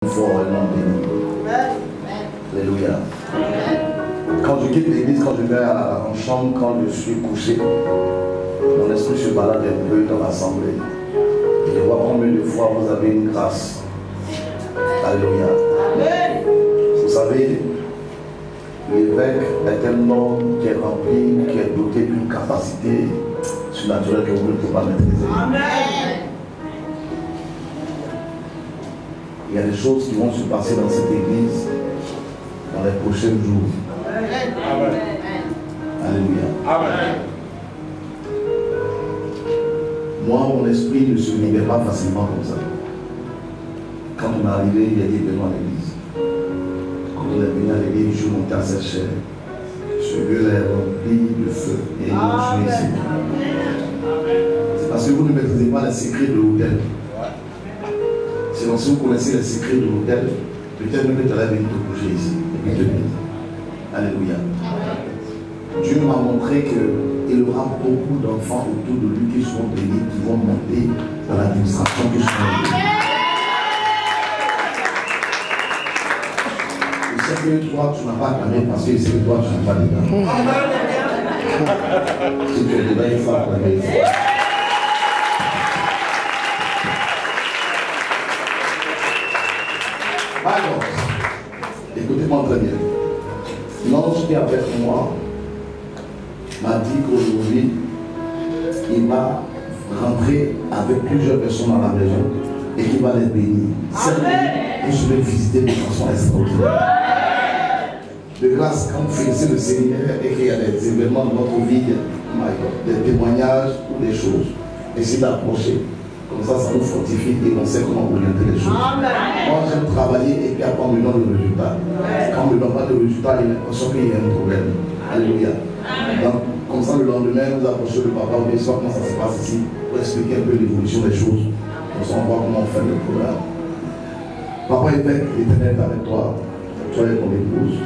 fort et non béni. Alléluia. Quand je quitte l'église, quand je vais en chambre, quand je suis couché, mon esprit se balade un peu dans l'assemblée. Et je vois combien de fois vous avez une grâce. Alléluia. Vous savez, l'évêque est un homme qui est rempli, qui est doté d'une capacité surnaturelle que vous ne pouvez pas maîtriser. Il y a des choses qui vont se passer dans cette église dans les prochains jours. Amen. Alléluia. Amen. Moi, mon esprit ne se libère pas facilement comme ça. Quand on est arrivé, il y a des événements à l'église. Quand on est venu à l'église, je montais à cette chair. Ce lieu est rempli de feu. Et je suis ici. C'est parce que vous ne maîtrisez pas les secrets de l'hôtel. Sinon, si vous connaissez les secrets de l'hôtel, peut-être même que tu allais venir te coucher ici. Et puis te dire. Alléluia. Dieu m'a montré qu'il y aura beaucoup d'enfants autour de lui qui seront bénis, qui vont monter dans l'administration que je suis. Je sais que toi, tu n'as pas gagné parce que je sais que toi, tu n'as pas dedans. Si tu es dedans, il faut acclamer. Alors, écoutez-moi très bien. L'ange qui est avec moi m'a dit qu'aujourd'hui, il va rentrer avec plusieurs personnes dans la maison et qu'il va les bénir. Certains vont se visiter de façon extraordinaire. De grâce, quand vous finissez le séminaire et qu'il y a des événements dans votre vie, des témoignages ou des choses, essayez d'approcher. Comme ça, ça nous fortifie et on sait comment orienter les choses. Moi, j'aime travailler et puis après, on me donne le résultat. Quand on ne me donne pas de résultat, il y a l'impression qu'il y a un problème. Alléluia. Donc, comme ça, le lendemain, vous approchez le papa, vous dites comment ça se passe ici, pour expliquer un peu l'évolution des choses. Comme ça, on voit comment on fait le programme. Papa évêque, l'Éternel est avec toi. Toi et ton épouse.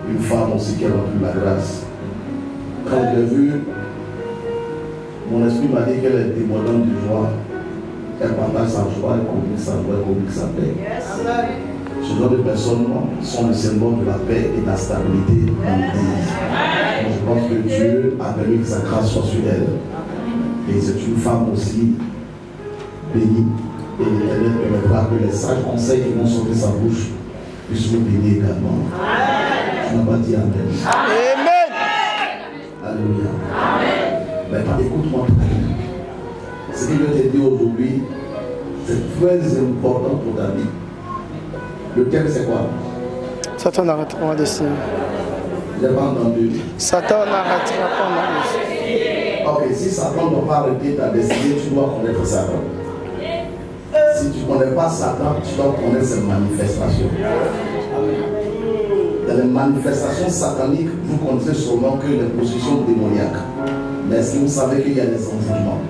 Une femme aussi qui a rempli la grâce. Quand je l'ai vu, mon esprit m'a dit qu'elle est témoignante de joie. Elle partage sa joie, elle communique sa joie, elle communique sa paix. Ce genre de personnes sont le symbole de la paix et de la stabilité dans l'église. Je pense que Dieu a permis que sa grâce soit sur elle. Et c'est une femme aussi bénie. Et elle permettra que les sages conseils qui vont sortir sa bouche puissent vous bénir également. Tu n'as pas dit Amen. Amen. Alléluia. Amen. Mais écoute-moi très bien. Ce que je te dis aujourd'hui, c'est très important pour ta vie. Le thème, c'est quoi? Satan n'arrêtera pas de destinée. Je n'ai pas entendu. Satan n'arrêtera pas ma destinée. Ok, si Satan ne doit pas arrêter ta destinée, tu dois connaître Satan. Si tu ne connais pas Satan, tu dois connaître ses manifestations. Dans les manifestations sataniques, vous connaissez seulement que les positions démoniaques. Mais est-ce que vous savez qu'il y a des envoûtements?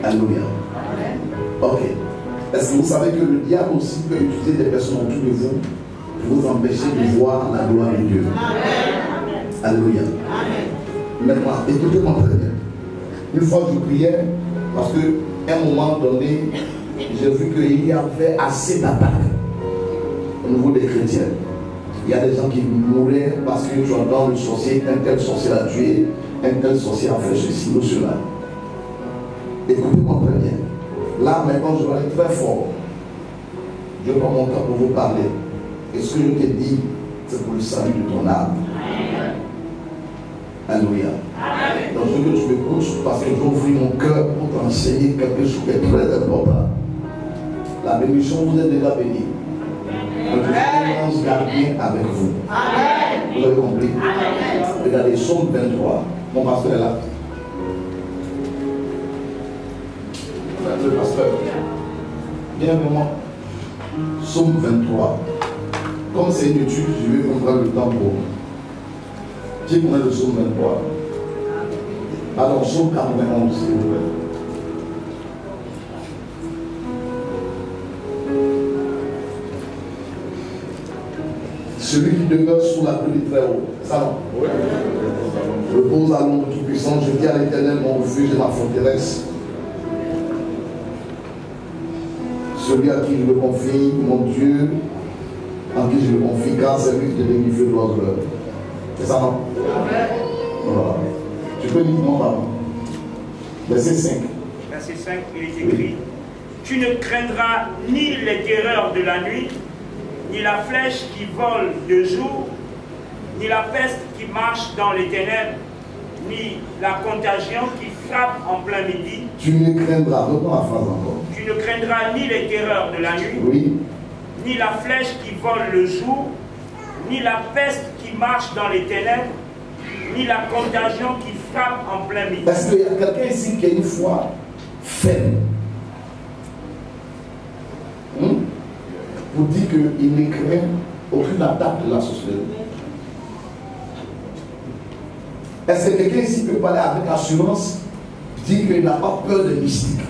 Alléluia. Ok. Est-ce que vous savez que le diable aussi peut utiliser des personnes autour de vous pour vous empêcher de voir la gloire de Dieu? Alléluia. Maintenant, écoutez-moi très bien. Une fois je priais, parce qu'à un moment donné, j'ai vu qu'il y avait assez d'attaques au niveau des chrétiens. Il y a des gens qui mouraient parce que tu entends le sorcier, un tel sorcier l'a tué, un tel sorcier a fait ceci ou cela. Écoutez-moi très bien. Là, maintenant, je vais aller très fort. Je prends mon temps pour vous parler. Et ce que je te dis, c'est pour le salut de ton âme. Alléluia. Donc, je veux que tu m'écoutes parce que je vais ouvrir mon cœur pour t'enseigner quelque chose qui est très important. La bénédiction vous est déjà bénie. Donc, je suis un ange gardien avec vous. Vous avez compris? Regardez, Psaume 23. Mon pasteur est là. Le pasteur. Viens avec moi. Psaume 23. Comme c'est une étude, je vais prendre le temps pour. Qui connaît le psaume 23? Alors, psaume 91, s'il vous plaît. Celui qui demeure sous la pluie du Très-Haut. Ça non? Oui. Repose à l'ombre tout-puissant. Je dis à l'Éternel, mon refuge et ma forteresse. Celui à qui je le confie, mon Dieu, en qui je le confie, car c'est lui qui te donne du feu de l'ordre. C'est ça, non? Voilà. Tu peux lire mon maman. Verset 5. Verset 5, il est écrit: Tu ne craindras ni les terreurs de la nuit, ni la flèche qui vole de jour, ni la peste qui marche dans les ténèbres, ni la contagion qui frappe en plein midi. Tu ne craindras, reprends la phrase encore. Tu ne craindras ni les terreurs de la nuit, Oui. ni la flèche qui vole le jour, ni la peste qui marche dans les ténèbres, ni la contagion qui frappe en plein midi. Est-ce qu'il y a quelqu'un ici qui a une foi ferme pour dire qu'il ne craint aucune attaque de la sorcellerie? Est-ce que quelqu'un ici peut parler avec assurance, dire qu'il n'a pas peur de mystique?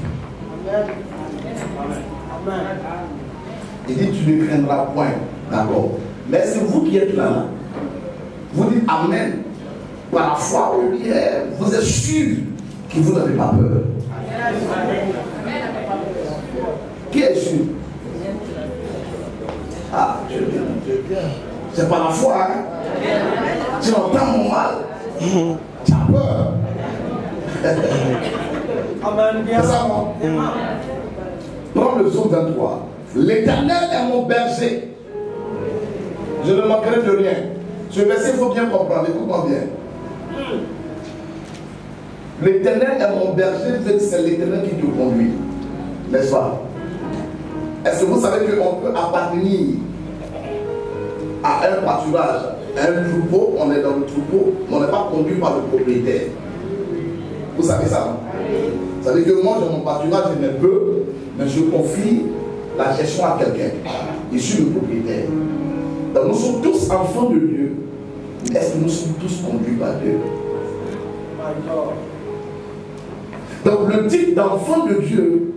Il dit: tu ne craindras point. D'accord. Mais est-ce que vous qui êtes là, vous dites Amen par la foi, ou bien vous êtes sûr que vous n'avez pas peur? Qui est sûr? Ah, c'est pas la foi, hein? Tu entends mon mal, tu as peur. C'est ça, non? Prends le psaume 23. L'Éternel est mon berger, je ne manquerai de rien. Ce verset, il faut bien comprendre, écoute-moi bien. L'Éternel est mon berger, c'est l'Éternel qui te conduit, n'est-ce pas? Est-ce que vous savez qu'on peut appartenir à un pâturage, à un troupeau, on est dans le troupeau, mais on n'est pas conduit par le propriétaire? Vous savez ça, non? Vous savez que moi, j'ai mon pâturage, j'ai mes bœufs, mais je confie la gestion à quelqu'un. Je suis le propriétaire. Donc nous sommes tous enfants de Dieu. Mais est-ce que nous sommes tous conduits par Dieu? Donc le titre d'enfant de Dieu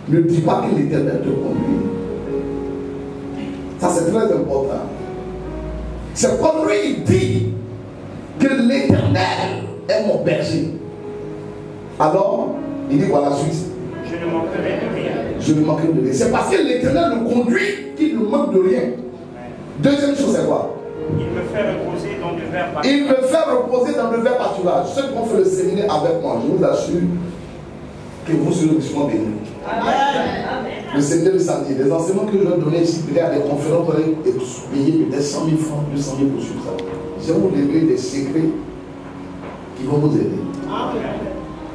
ne dit pas que l'Éternel te conduit. Ça c'est très important. C'est comme lui il dit que l'Éternel est mon berger. Alors, il dit voilà la suite. Je ne manquerai de rien. Je ne manquerai de rien. C'est parce que l'Éternel le conduit qu'il ne manque de rien. Deuxième chose, c'est quoi? Il me fait reposer dans de verts pâturages. Il me fait reposer dans de verts pâturages. Ceux qui ont fait le séminaire avec moi, je vous assure que vous serez richement bénis. Le séminaire du samedi, les enseignements que je vais donner ici, peut-être à des conférences, vous allez payer peut-être 100 000 francs, 200 000 pour suivre ça. Je vais vous livrer des secrets qui vont vous aider.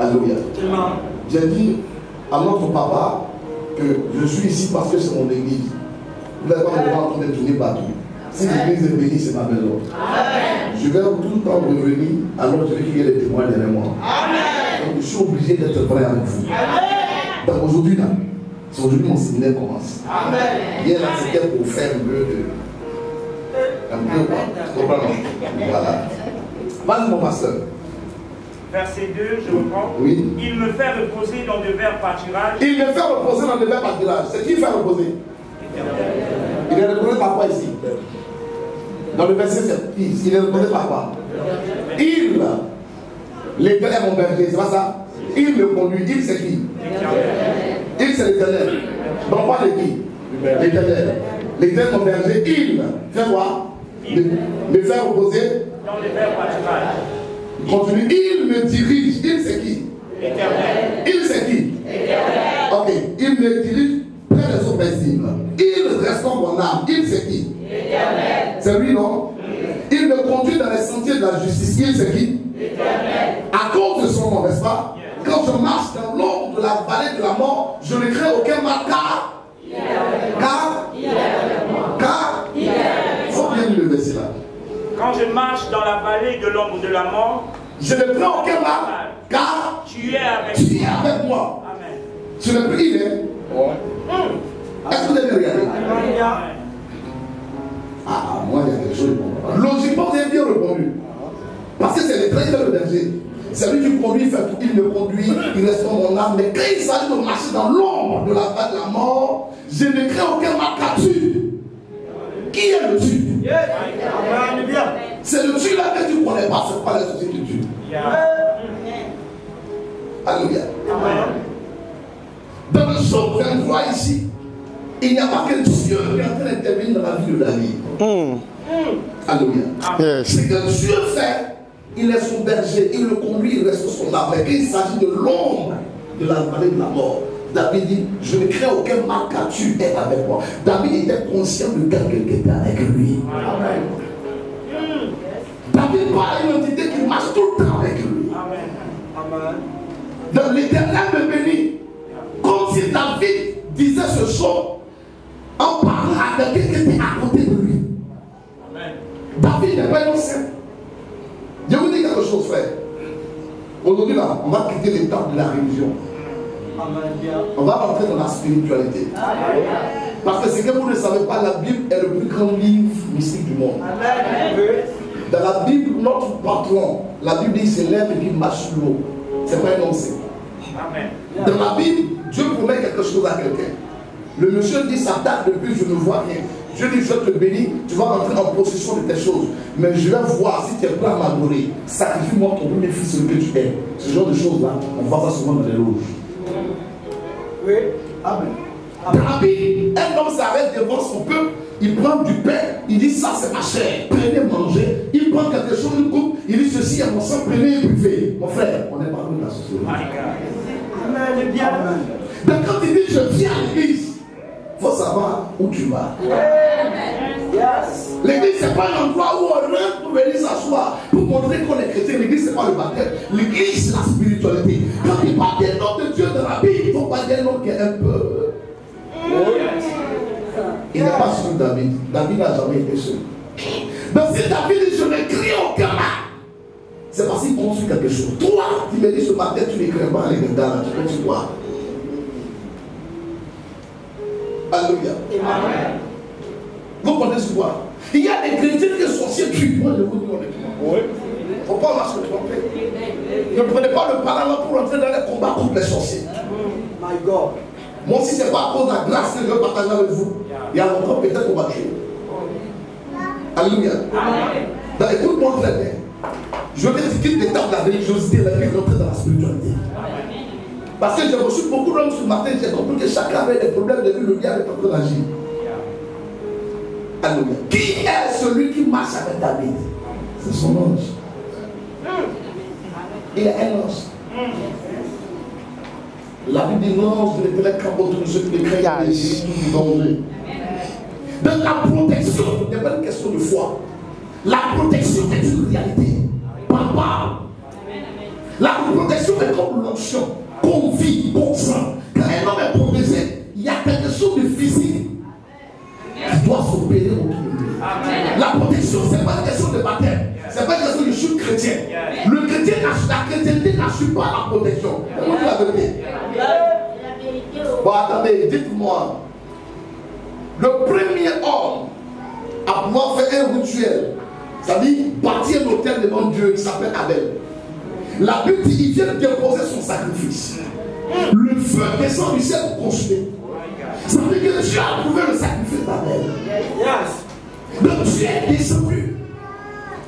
Alléluia. J'ai dit à notre papa que je suis ici parce que c'est mon église. Vous n'avez pas besoin en train de tourner partout. Si l'église est bénie, c'est ma maison. Je vais tout le temps revenir, alors je vais qu'il y ait des témoins derrière moi. Donc je suis obligé d'être vrai avec vous. Donc aujourd'hui, là, c'est aujourd'hui mon séminaire commence. Hier, là, c'était pour faire un peu de. Un peu quoi. Tu comprends? Voilà. Vas-y, mon pasteur. Verset 2, je reprends. Oui. Il me fait reposer dans de verts pâturages. Il me fait reposer dans de verts pâturages. C'est qui fait reposer? Il est reposé par quoi ici? Dans le verset 7, il est reposé par quoi? Il, l'Éternel est mon berger, c'est pas ça? Il le conduit, il c'est qui? Il c'est l'Éternel. Donc pas de qui? L'Éternel. L'Éternel est mon berger, il fait quoi? Me fait reposer dans les verts pâturages. Continue, il me dirige, il c'est qui? L'Éternel. Il c'est qui? L'Éternel. Ok, il me dirige près des eaux paisibles. Il restaure mon âme, il c'est qui? L'Éternel. C'est lui, non? Il me conduit dans les sentiers de la justice, il c'est qui? L'Éternel. À cause de son nom, n'est-ce pas? Quand je marche dans l'ombre de la vallée de la mort, je ne crains aucun mal car il faut bien le verset là. Quand je marche dans la vallée de l'ombre de la mort, je ne crains aucun mal car tu es avec tu es avec moi. Amen. Tu ne peux il est. Est-ce que vous avez regardé? Ah, moi il y a quelque chose. Logiquement, vous avez bien répondu. Parce que c'est le très le berger. C'est lui qui conduit, fait tout. Il me conduit, il restaure mon âme. Mais quand il s'agit de marcher dans l'ombre de la vallée de la mort, je ne crains aucun mal car tu. Qui est le tu? C'est le tu là que tu ne connais pas, c'est pas la société de Dieu. Alléluia. Dans le Psaume 23 ici, il n'y a pas que Dieu qui est en train d'intervenir dans la vie de David. Alléluia. Yes. C'est que Dieu fait, il est son berger, il le conduit, il reste son arbre. Et quand il s'agit de l'ombre de la vallée de la mort, David dit, je ne crains aucun mal car tu es avec moi. David était conscient de quelqu'un qui était avec lui. Amen. David parle d'une entité qui marche tout le temps avec lui. Amen. Donc l'Éternel me bénit. Comme si David disait ce son en parlant à quelqu'un qui était à côté de lui. Amen. David n'est pas innocent. Je vous dis quelque chose, frère. Aujourd'hui, là, on va quitter l'étape de la religion. On va rentrer dans la spiritualité. Parce que ce que vous ne savez pas, la Bible est le plus grand livre mystique du monde. Dans la Bible, notre patron, la Bible dit c'est l'être qui marche sur l'eau. C'est pas énoncé. Dans la Bible, Dieu promet quelque chose à quelqu'un. Le monsieur dit ça date depuis, je ne vois rien. Dieu dit je te bénis, tu vas rentrer en possession de tes choses. Mais je vais voir si tu es prêt à m'adorer. Sacrifie-moi ton premier fils, celui que tu es. Ce genre de choses-là, on voit ça souvent dans les loges. Oui. Amen. David, un homme s'arrête devant son peuple, il prend du pain, il dit ça c'est ma chair, prenez manger. Il prend quelque chose, une coupe, il dit ceci est mon sang, prenez et buvez. Mon frère, on n'est pas dans la société. Amen. Bien. Donc quand il dit je viens à l'église, il faut savoir où tu vas. Yes. L'église, ce n'est pas un endroit où on rentre pour venir s'asseoir, pour montrer qu'on est chrétien. L'église, ce n'est pas le baptême. L'église, c'est la spiritualité. Quand il parle des noms de Dieu de la Bible, il ne faut pas dire un nom qui est un peu. Il n'est pas sur David. David n'a jamais été seul. Donc si David dit je ne crie aucun mal, c'est parce qu'il construit quelque chose. Toi, tu me dis ce matin, tu ne crains pas les gars, tu peux voir. Alléluia. Amen. Vous connaissez quoi? Il y a des chrétiens qui sont sorciers tuent. Moi je vous dis honnêtement. Oui. Il ne faut pas se tromper. Ne prenez pas le parlant pour entrer dans les combats contre les sorciers. My God. Moi si ce n'est pas à cause de la grâce que je veux partager avec vous, il y a longtemps peut-être qu'on va tuer. Alléluia. Donc écoute-moi très bien. Je veux que tu quittes l'étape de la religiosité et la vie rentrer dans la spiritualité. Parce que j'ai reçu beaucoup d'hommes ce matin, j'ai compris que chacun avait des problèmes de vie, le bien avec en train d'agir. Alléluia. Qui est celui qui marche avec David? C'est son ange. Il est un ange. La Bible dit l'ange de l'Éternel campe autour de ceux qui le craignent et du danger. Donc la protection n'est pas une question de foi. La protection est une réalité. Papa. La protection est comme l'onction. Qu'on vit, qu'on sent. Quand un homme est protégé, il y a quelque chose de physique qui doit s'opérer autour de lui. La protection, ce n'est pas une question de baptême. Ce n'est pas une question de je suis chrétien. Le chrétien, la chrétienté n'assure pas la protection. On dit la vérité. Bon, attendez, dites-moi. Le premier homme à pouvoir faire un rituel, c'est-à-dire bâtir un autel devant Dieu, qui s'appelle Abel. La Bible dit qu'il vient déposer son sacrifice. Le feu descend du ciel pour consumer. Ça veut dire que Dieu a approuvé le sacrifice d'Abel. Donc Dieu est descendu.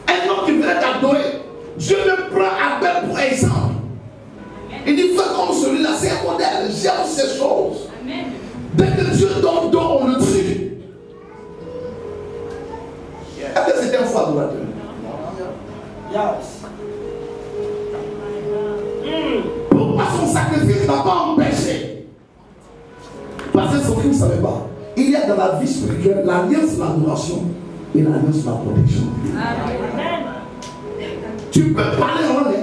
Un homme qui venait t'adorer, Dieu me prend Abel pour exemple. Il dit fais comme celui-là, c'est un modèle, j'aime ces choses. Dès que Dieu donne don, on le tue. Est-ce que c'était un faux adorateur? Pourquoi son sacrifice n'a pas empêché? Parce que ce que vous ne savez pas, il y a dans la vie spirituelle l'alliance de l'adoration et l'alliance de la protection. Amen. Tu peux parler en langue,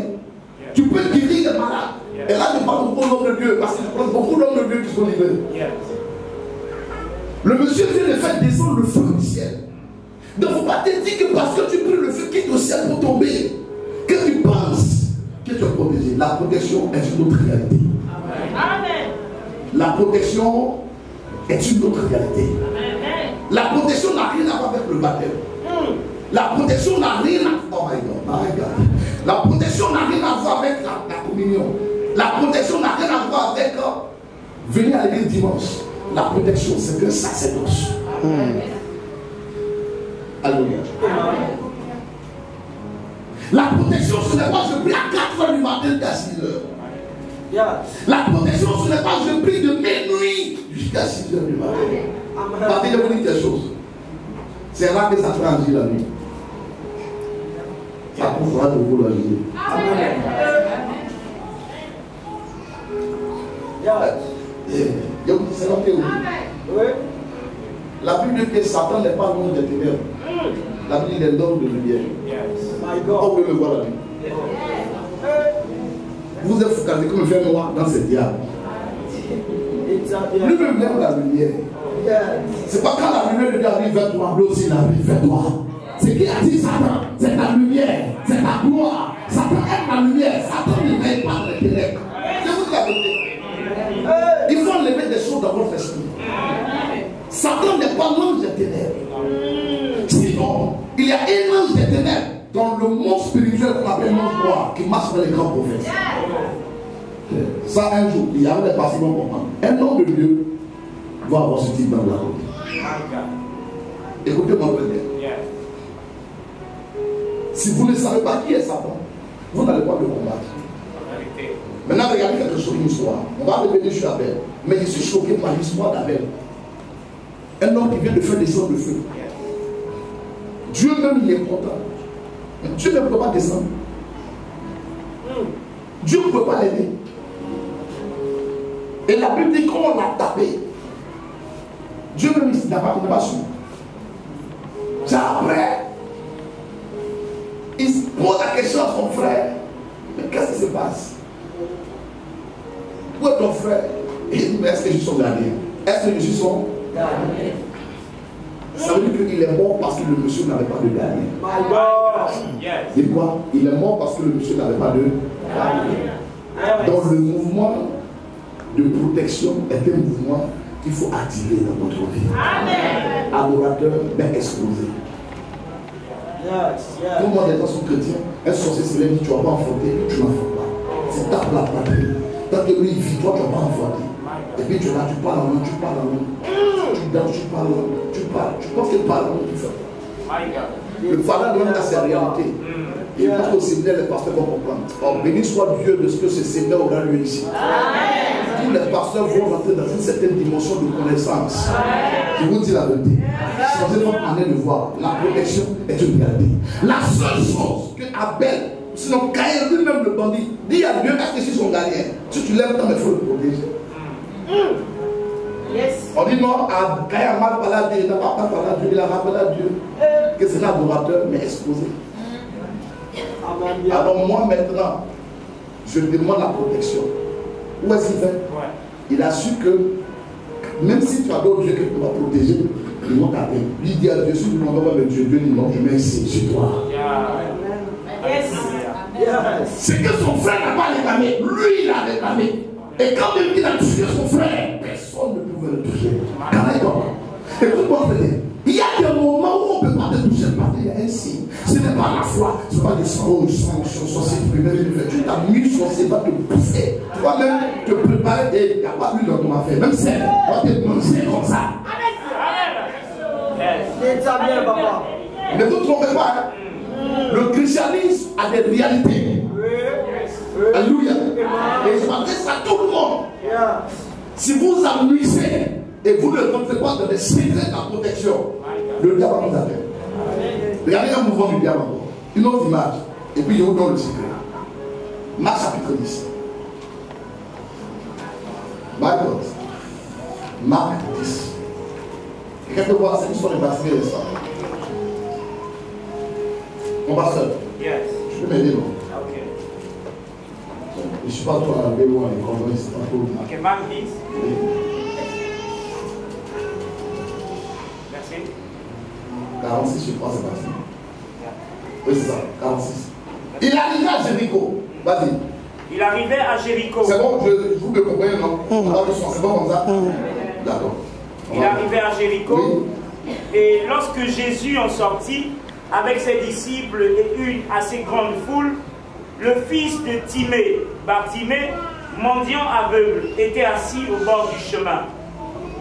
tu peux guérir les malades. Et là, je parle beaucoup d'hommes de Dieu, parce que je prends beaucoup d'hommes de Dieu qui sont livrés. Le monsieur vient de faire descendre le feu du ciel. Donc, il ne faut pas te dire que parce que tu pries le feu quitte au ciel pour tomber, que tu penses que tu es protégé. La protection est une autre réalité. Amen. La protection est une autre réalité. Amen. La protection n'a rien à voir avec le baptême. La protection n'a rien à voir. Oh my God, my God. La protection n'a rien à voir avec la communion. La protection n'a rien à voir avec venir à l'église dimanche. La protection, c'est un sacerdoce. Alléluia. La protection, ce n'est pas je prie à 4 h du matin à 6 h. La protection, ce n'est pas je prie de minuit jusqu'à 6 heures du matin. Partez de vous dire quelque chose. C'est rare que ça transige la nuit. Ça couvre de vous la nuit. C'est la théorie. La Bible dit que Satan n'est pas l'homme des ténèbres. La Bible dit est l'homme de lumière. On peut le voir la nuit. Vous êtes focalisé comme un fer noir dans ce diable. Lui-même aime la lumière. C'est pas quand la lumière de Dieu arrive vers toi, lui aussi il arrive vers toi. C'est qui a dit Satan? C'est ta lumière, c'est ta gloire. Satan aime la lumière, Satan ne veille pas les ténèbres. Je vous dis la vérité. Il faut enlever des choses dans votre esprit. Satan n'est pas l'ange des ténèbres. Sinon, il y a un ange des ténèbres dans le monde spirituel qu'on appelle l'ange noir qui marche vers les grands prophètes. Ça, un jour, il y a des personnes qui vont comprendre. Un homme de Dieu va avoir ce type dans la route. Écoutez-moi bien. Si vous ne savez pas qui est Satan, vous n'allez pas le combattre. Maintenant, regardez quelque chose, une histoire. On va revenir sur Abel. Mais je suis choqué par l'histoire d'Abel. Un homme qui vient de faire descendre le feu. Dieu même, il est content. Mais Dieu ne peut pas descendre. Dieu ne peut pas l'aider. Et la Bible dit qu'on l'a tapé. Dieu même, il n'a pas su. C'est après. Il se pose la question à son frère. Mais qu'est-ce qui se passe? Où est ton frère? Et il dit, mais est-ce que je suis son gardien? Est-ce que je suis son gardien? Ça veut dire qu'il est mort parce que le monsieur n'avait pas de gardien. C'est quoi? Il est mort parce que le monsieur n'avait pas de gardien. Donc le mouvement de protection est un mouvement qu'il faut activer dans notre vie. Adorateur, mais exposé. Tout le monde est dans son chrétien. Un sorcier se lève, dit tu ne vas pas enfanter, tu n'enfantes pas. C'est ta la patrie. Tant que lui vit, toi tu ne vas pas enfanter. Et puis tu es là, tu parles en langue, tu parles en langue. Tu danses, tu parles en langue, tu parles. Tu penses qu'il parle en langue, tu fais pas. Le fardeau demande à sa réalité. Et parce qu'au séminaire, les pasteurs vont comprendre. Oh, béni soit Dieu de ce que ce séminaire aura lieu ici. Tous les pasteurs vont rentrer dans une certaine dimension de connaissance. Je vous dis la vérité. Changez votre année de voir. La protection est une réalité. La seule chose que Abel, sinon Caïn lui-même le bandit, dit à Dieu, est-ce que je suis son gardien? Si tu lèves, il faut le protéger. On dit non, Caïn a mal parlé à Dieu, il n'a pas parlé à Dieu, il a rappelé à Dieu que c'est un adorateur, mais exposé. Alors moi maintenant, je demande la protection. Où est-ce qu'il fait? Il a su que même si tu adores Dieu que tu vas protéger, ils vont t'atteindre. Lui dit à Dieu, si tu ne m'envoies pas de Dieu, Dieu dit non, je mets ici sur toi. C'est que son frère n'a pas réclamé, lui il a réclamé. Et quand il a touché son frère, personne ne pouvait le toucher. Écoute-moi, frère. Il y a des moments où on ne peut pas te toucher parce qu'il y a un signe. Ce n'est pas la foi, ce n'est pas des sangs, tu t'as mis sur ses va te pousser. Tu vas même te préparer et il n'y a pas eu dans ton affaire. Même c'est, on va te manger comme ça. Ne vous trompez pas. Le christianisme a des réalités. Alléluia. Et je m'adresse à tout le monde. Si vous amusez et vous ne rentrez pas dans des secrets de la protection, le diable va vous atteindre. Regardez un mouvement du diable encore. Une autre image. Et puis je vous donne le secret. Marc chapitre 10. Marc 10. Et quelqu'un peut voir cette histoire de baptisé de ça. Mon pasteur. Yes. Je peux m'aider, non? Ok. Je ne suis pas trop à la vélo, à l'école, c'est pas trop. Ok, Marc 10. Oui. Merci. 46, je crois, c'est parti. Oui, c'est ça, 46. Il arrivait à Jéricho. Vas-y. Il arrivait à Jéricho. C'est bon, vous me comprenez, non? C'est bon comme ça? D'accord. Il arrivait à Jéricho. Oui. Et lorsque Jésus en sortit, avec ses disciples et une assez grande foule, le fils de Timée, Bartimée, mendiant aveugle, était assis au bord du chemin.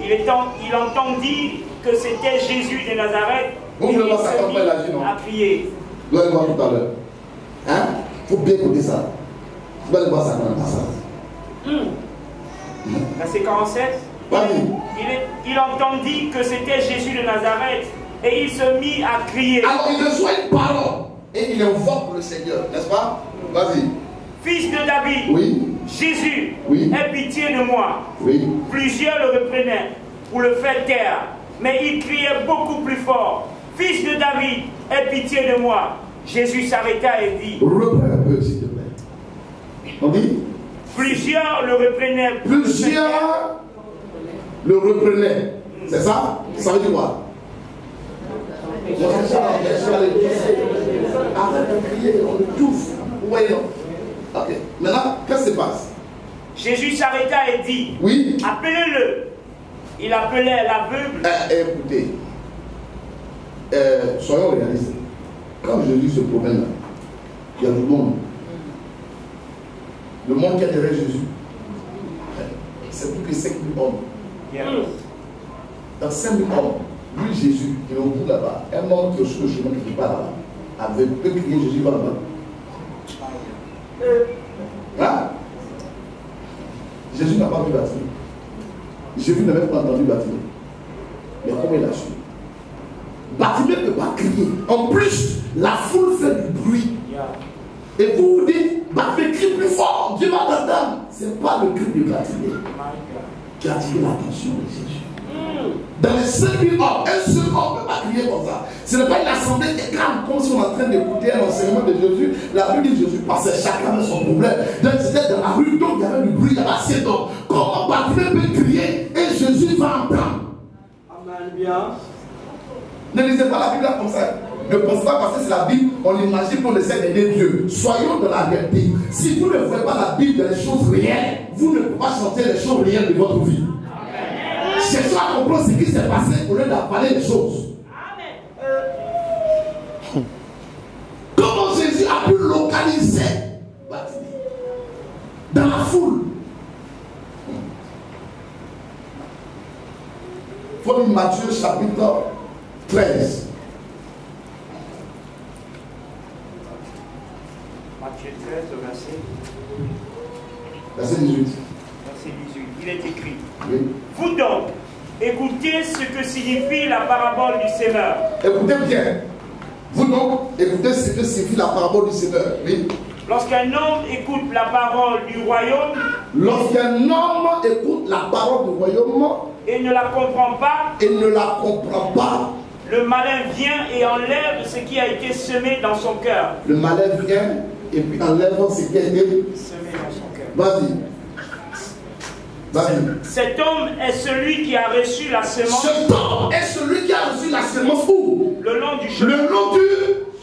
Il entendit que c'était Jésus de Nazareth et il se mit à crier. Vous allez voir tout à l'heure. Hein? Il faut bien écouter ça. Vous allez voir ça dans le passage. Verset 47. Il entendit que c'était Jésus de Nazareth et il se mit à crier. Alors il reçoit une parole et il invoque le Seigneur, n'est-ce pas? Vas-y. Fils de David, oui. Jésus, oui. aie pitié de moi. Oui. Plusieurs le reprenaient pour le faire taire, mais il criait beaucoup plus fort. Fils de David, aie pitié de moi. Jésus s'arrêta et dit. Reprends un peu, s'il te plaît. On dit. Plusieurs le reprenaient. Plusieurs le reprenaient. C'est ça? Ça veut dire quoi? Arrête de crier, on le tousse. Voyons. Ok. Maintenant, qu'est-ce qui se passe? Jésus s'arrêta et dit. Oui. Appelez-le. Il appelait l'aveugle. Écoutez. Soyons réalistes. Quand Jésus se promène là, il y a du monde. Le monde qui a derrière Jésus, c'est plus que 5 000 hommes. Yes. Dans 5 000 hommes, lui Jésus, qui est au bout là-bas, un homme qui est sur le chemin qui va là-bas, avec peu crier Jésus va là-bas. Hein? Jésus n'a pas vu bâtir. Jésus n'a même pas entendu bâtir. Mais comment il a su? Bartimée ne peut pas crier. En plus, la foule fait du bruit. Et vous vous dites, Bartimée crie plus fort, Dieu va t'entendre. Ce n'est pas le cri de Bartimée qui a attiré l'attention de Jésus. Dans les 5 000 hommes, un seul homme ne peut pas crier comme ça. Ce n'est pas une assemblée qui est calme, comme si on est en train d'écouter un enseignement de Jésus. La Bible dit que Jésus passait chacun avec son problème. Donc c'était dans la rue, donc il y avait du bruit, il y avait assez d'hommes. Comment Bartimée peut crier et Jésus va entendre? Amen, bien. Ne lisez pas la Bible comme ça. Ne pensez pas parce que c'est la Bible, on l'imagine pour essayer d'aider Dieu. Soyons dans la réalité. Si vous ne voyez pas la Bible dans les choses réelles, vous ne pouvez pas chanter les choses réelles de votre vie. Cherchez à comprendre ce qui s'est passé au lieu d'avaler les choses. Comment Jésus a pu localiser dans la foule? Il faut lire Matthieu chapitre 13. Matthieu 13, Verset 18. Verset 18. Il est écrit. Oui. Vous donc, écoutez ce que signifie la parabole du semeur. Écoutez bien. Vous donc, écoutez ce que signifie la parabole du semeur. Oui. Lorsqu'un homme écoute la parole du royaume. Lorsqu'un homme écoute la parole du royaume. Et ne la comprend pas. Et ne la comprend pas. Le malin vient et enlève ce qui a été semé dans son cœur. Le malin vient et puis enlève ce qui a été semé dans son cœur. Vas-y. Vas-y. Cet homme est celui qui a reçu la semence. Cet homme est celui qui a reçu la semence où? Le long du chemin. Le long du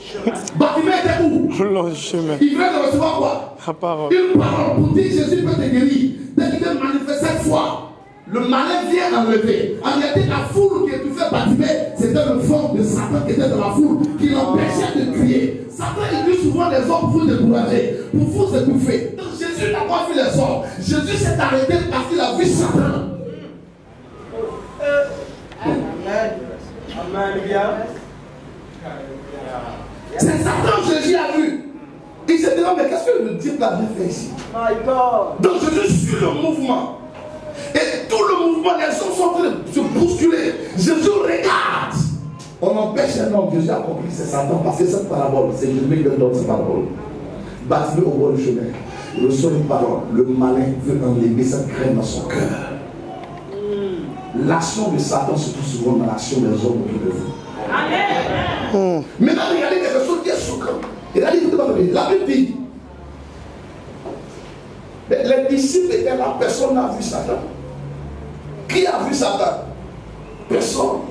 chemin. Bartimée était où? Le long du chemin. Il vient de recevoir quoi? La parole. Une parole pour dire Jésus peut te guérir. Dès qu'il te manifeste cette foi, le malin vient enlever. En réalité, la foule qui étouffait Bartimée, c'était le fond de Satan qui était dans la foule, qui l'empêchait de crier. Satan utilise souvent les hommes pour vous décourager, pour vous étouffer. Donc Jésus n'a pas vu les hommes. Jésus s'est arrêté parce qu'il a vu Satan. Amen. Amen. Bien. C'est Satan que Jésus a vu. Il s'est dit, non, mais qu'est-ce que le diable a bien fait ici? Donc Jésus suit le mouvement. Et tout le mouvement, les gens sont en train de se bousculer. Jésus regarde. On empêche un homme, Jésus a compris, c'est Satan, parce que cette parabole, c'est Jésus qui donne cette parabole. Bartimée au bord du chemin, il reçoit une parole. Le malin veut enlever cette graine dans son cœur. L'action de Satan se trouve souvent dans l'action des hommes autour de vous. Amen. Maintenant, regardez quelque chose qui est choquant. Regardez, la Bible dit, les disciples étaient là, personne n'a vu Satan. Qui a vu Satan? Personne.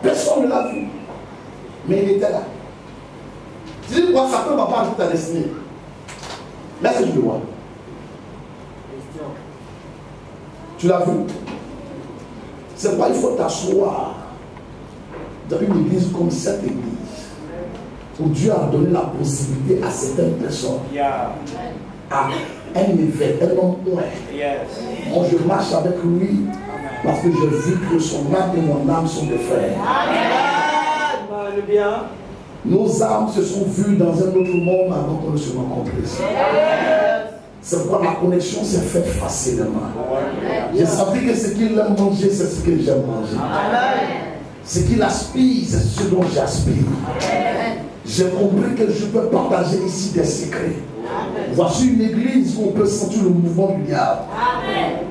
Personne ne l'a vu. Mais il était là. Tu dis quoi? Satan ne va pas ajouter ta destinée. Là, c'est du droit. Tu l'as vu? C'est pourquoi il faut t'asseoir dans une église comme cette église, où Dieu a donné la possibilité à certaines personnes, à un évêque, un homme point. Moi, je marche avec lui parce que j'ai vu que son âme et mon âme sont des frères. Bien. Nos âmes se sont vues dans un autre monde avant qu'on ne se rencontre ici. C'est pourquoi la connexion s'est faite facilement. J'ai senti que ce qu'il aime manger, c'est ce que j'aime manger. Ce qu'il aspire, c'est ce dont j'aspire. J'ai compris que je peux partager ici des secrets. Voici une église où on peut sentir le mouvement du diable.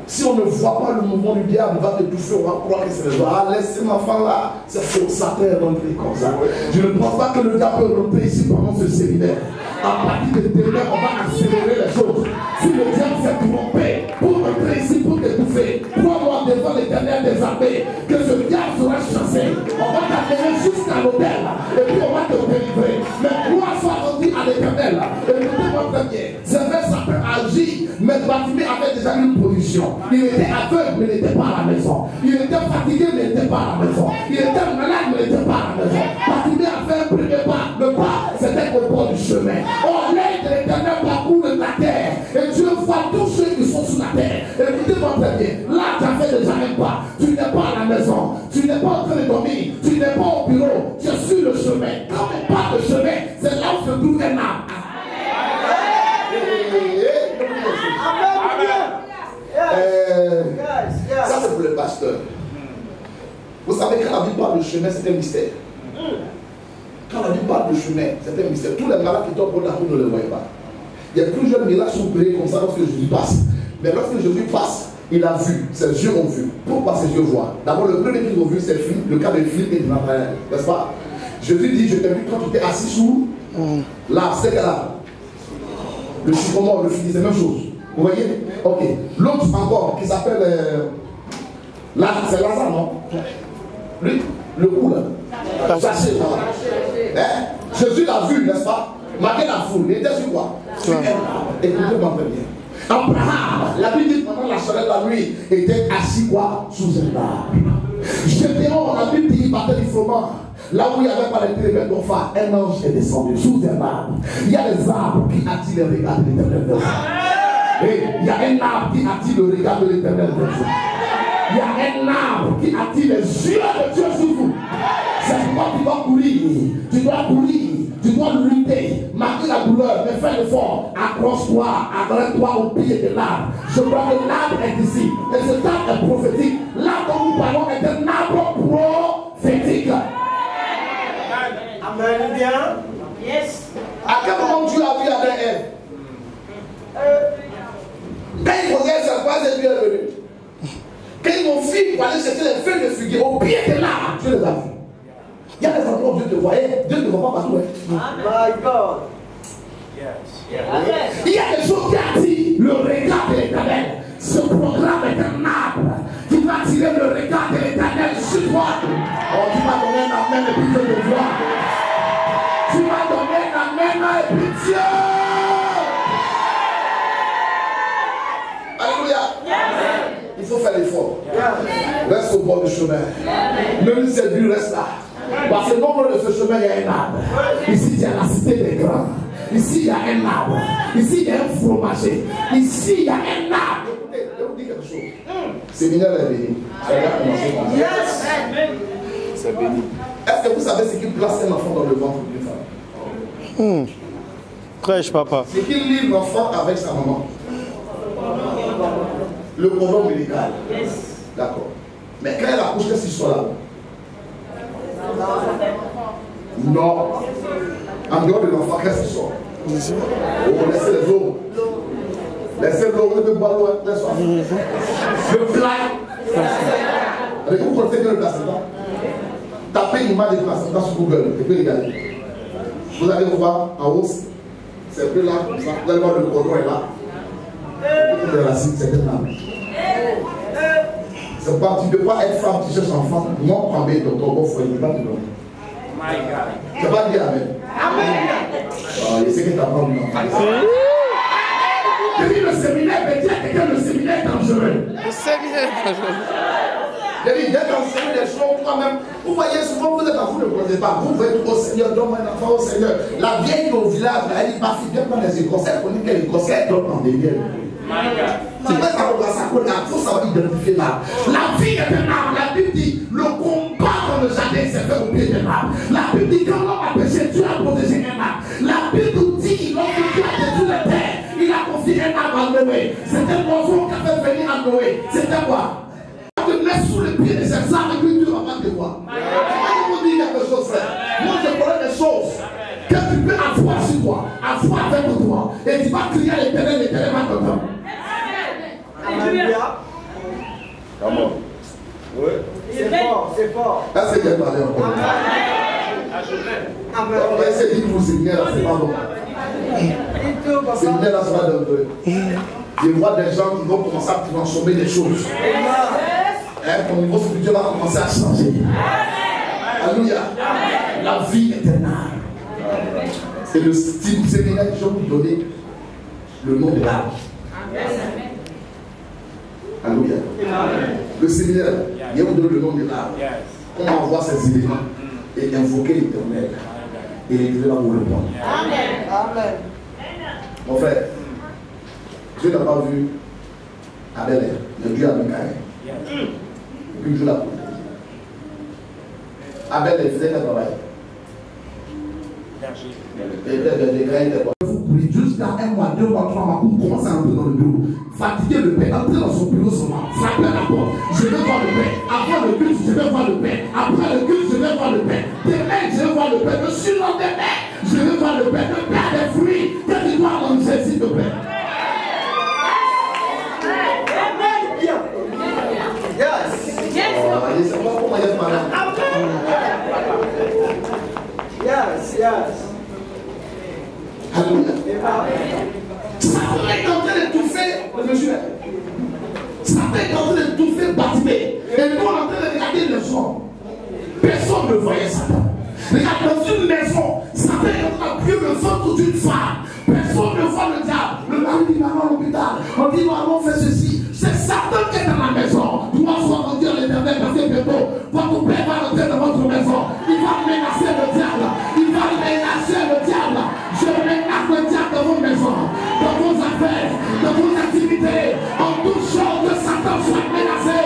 Si on ne voit pas le mouvement du diable, on va t'étouffer, on va croire que c'est le genre. Ah, laissez ma femme là, c'est faux, Satan est rentré comme ça. Je ne pense pas que le diable peut rentrer ici pendant ce séminaire. À partir de demain, on va accélérer les choses. Si le diable s'est trompé pour rentrer ici, pour t'étouffer, crois-moi devant l'Éternel des armées que ce diable sera chassé. On va t'amener jusqu'à l'hôtel et puis on va te délivrer. Mais gloire soit rendue à l'Éternel. Écoutez-moi très bien. C'est vrai, ça peut agir, mais Bartimée avait déjà une position. Il était aveugle, mais il n'était pas à la maison. Il était fatigué, mais il n'était pas à la maison. Il était malade, mais il n'était pas à la maison. Bartimée a fait un premier pas. Le pas, c'était au bord du chemin. Oh, l'aide de l'Éternel parcourt la terre. Et Dieu voit tous ceux qui sont sous la terre. Écoutez-moi très bien. Là, tu as fait déjà un pas. Tu n'es pas à la maison. Tu n'es pas en train de dormir. Tu n'es pas au bureau. Tu es sur le chemin. Quand on parle de chemin, c'est là où se trouve un arbre. Ça c'est pour le pasteur. Vous savez, quand la Bible parle de chemin, c'est un mystère. Quand la Bible parle de chemin, c'est un mystère. Tous les malades qui tombent au la route ne le voient pas. Il y a plusieurs miracles qui sont priés comme ça lorsque Jésus passe. Mais lorsque Jésus passe, il a vu, ses yeux ont vu. Pourquoi ses yeux voient? D'abord, le premier qu'ils ont vu, c'est le cas de Philippe et de Nathanaël, n'est-ce pas? Jésus dit, je t'ai vu quand tu étais assis sous l'arbre, c'est quel arbre? Le sycomore, le figuier, c'est la même chose. Vous voyez? Ok. L'autre encore, qui s'appelle c'est Lazare, non? Lui, le cou là. Zaché, hein? Jésus l'a vu, n'est-ce pas? Malgré la foule, il était sur quoi? Sur un arbre. Écoutez-moi très bien. Abraham, la Bible dit pendant la chaleur de la nuit, était assis quoi? Sous un arbre. Gédéon, la Bible dit il battait du froment. Là où il n'y avait pas les télégraphes d'Opha, un ange est descendu sous un arbre. Il y a des arbres qui attirent le regard de l'Éternel. Et il y a un arbre qui attire le regard de l'Éternel. Il y a un arbre qui attire les yeux de Dieu sur vous. C'est pourquoi tu dois courir. Tu dois courir. Tu dois lutter. Malgré la douleur, mais fais l'effort. Accroche-toi. Arrête-toi au pied de l'arbre. Je crois que l'arbre est ici. Et cet arbre est prophétique. L'arbre dont nous parlons est un arbre prophétique. Amen. Bien. Yes. À quel moment Dieu a vu avec elle? Quand il posait sa croix, Dieu est venu. Quand ils m'ont fait pour aller chercher les feuilles de figuier au pied de l'arbre, Dieu les a vus. Il y a des endroits où Dieu te voyait, Dieu ne te voit pas partout. My God. Il y a des choses qui attirent le regard de l'Éternel. Ce programme est un arbre qui va attirer le regard de l'Éternel sur toi. Oh, tu m'as donné un amen et puis Dieu te voit. Tu m'as donné un amen et puis Dieu. Alléluia. Il faut faire l'effort. Reste au bord du chemin. Même si c'est dur, reste là. Parce que non loin de ce chemin, il y a un arbre. Ici, il y a la cité des grands. Ici, il y a un arbre. Ici, il y a un fromager. Ici, il y a un arbre. Écoutez, je vais vous dire quelque chose. Séminaire est béni. C'est béni. Est-ce que vous savez ce qui place un enfant dans le ventre d'une femme? Prêche, papa. C'est qu'il lie l'enfant avec sa maman. Le cordon ombilical. D'accord. Mais quand elle accouche, qu'est-ce qui sort là? Non. En dehors de l'enfant, qu'est-ce qui sort? Oh, laissez les eaux. Laissez l'eau, vous devez boire l'eau, laissez-moi. Le fly. Avec vous connaissez bien le placenta? Tapez une image de placenta sur Google, et puis regardez. Vous allez voir en haut, c'est plus là, vous allez voir le cordon est là. De la cime, c'est un arbre. C'est pas, tu ne peux pas être femme, tu cherches enfant. Non, prends bien ton tombeau, il ne va pas te donner. Tu vas dire Amen. Amen. Il sait que tu apprends le nom. Je dis le séminaire, mais dis à quelqu'un le séminaire est dangereux. Le séminaire est dangereux. Je dis, dès qu'enseigner des choses, toi-même, vous voyez souvent, vous êtes en vous ne connaissez pas. Vous voyez au Seigneur, donne-moi un enfant au Seigneur. La vieille au village, elle dit, ma fille, viens prendre les écossais, elle connaît quelle écossais, elle donne en délire. C'est pas ça qu'on doit s'accorder, il faut savoir identifier l'arbre. La vie est un arbre. La Bible dit, le combat dans le jardin s'est fait au pied d'un arbre. La Bible dit, quand l'homme a péché, Dieu a protégé un arbre. La Bible dit, lorsque Dieu a détruit la terre, il a confié un arbre à Noé. C'était l'oiseau qui a fait venir à Noé. C'était quoi? Te mettre sous les pieds des agricultures avant de voir. Je vous dis quelque chose, frère. Moi, je connais des choses que tu peux avoir sur toi, avoir avec toi, et tu vas crier à l'Éternel, l'Éternel va t'entendre. Alléluia. Comment? Oui. C'est fort, c'est fort. Là, c'est bien parlé encore. Amen. On va essayer de dire pour séminaire là, c'est pas bon. Séminaire là, ça va donner. Je vois des gens qui vont commencer à transformer des choses. Ton niveau spirituel va commencer à changer. Alléluia. La vie éternelle. C'est le style séminaire que je vais vous donner le nom de l'arbre. Alléluia. Le séminaire, il va vous donner le nom de l'arbre. On envoie ces éléments et invoquer l'Éternel. Et l'Éternel va vous répondre. Amen. Mon frère, Dieu n'a pas vu Abel, mais Dieu a vu Caïn. Et puis Dieu l'a protégé. Abel faisait quel travail? Vous priez jusqu'à 1 mois, 2 mois, 3 mois, pour commencer à entrer dans le bureau. Fatiguer le père, entrer dans son bureau seulement, frapper à la porte. Je vais voir le père. Avant le culte, je vais voir le père. Après le culte, je vais voir le père. Demain, je vais voir le père. Le surlendemain, je vais voir le père. Le père des fruits. Qu'est-ce qu'il doit manger, s'il te plaît? Yes. Alléluia. Satan est en train d'étouffer le monsieur. Satan est en train d'étouffer Bartimée. Et nous on est en train de regarder le son. Personne ne voyait Satan. Regarde dans une maison, Satan est en train de tuer le ventre d'une femme. Personne ne voit le diable. Le mari dit maman à l'hôpital. On dit maman fait ceci. C'est Satan qui est dans la maison. Toi sois rendu à l'Éternel parce que bientôt votre père va rentrer dans votre maison. Il va menacer le diable. Il va menacer le diable. Je menace le diable dans vos maisons, dans vos affaires, dans vos activités. En toute chose que Satan soit menacé.